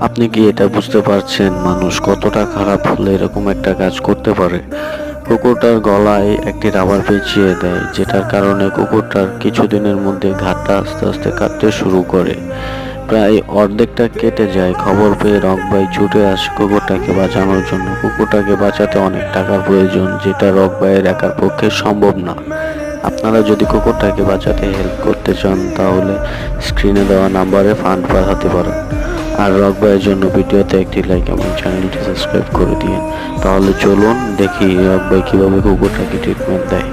আপনি কি এটা বুঝতে পারছেন মানুষ কতটা খারাপ হলে এরকম একটা কাজ করতে পারে? কুকুরটার গলায় একটি রাবার পেঁচিয়ে দেয়, যেটার কারণে কুকুরটার কিছুদিনের মধ্যে ঘাড়টা আস্তে আস্তে কাটতে শুরু করে। প্রায় অর্ধেকটা কেটে যায়। খবর পেয়ে রকভাই ছুটে আসে কুকুরটাকে বাঁচানোর জন্য। কুকুরটাকে বাঁচাতে অনেক টাকার প্রয়োজন, যেটা রকভাইয়ের একার পক্ষে সম্ভব না। আপনারা যদি কুকুরটাকে বাঁচাতে হেল্প করতে চান তাহলে স্ক্রিনে দেওয়া নাম্বারে ফান্ড পাঠাতে পারেন। আর রকভাইয়ের জন্য ভিডিওতে একটি লাইক এবং চ্যানেলটি সাবস্ক্রাইব করে দিন। তাহলে চলুন দেখি রকভাই কীভাবে কুকুরটাকে ট্রিটমেন্ট দেয়।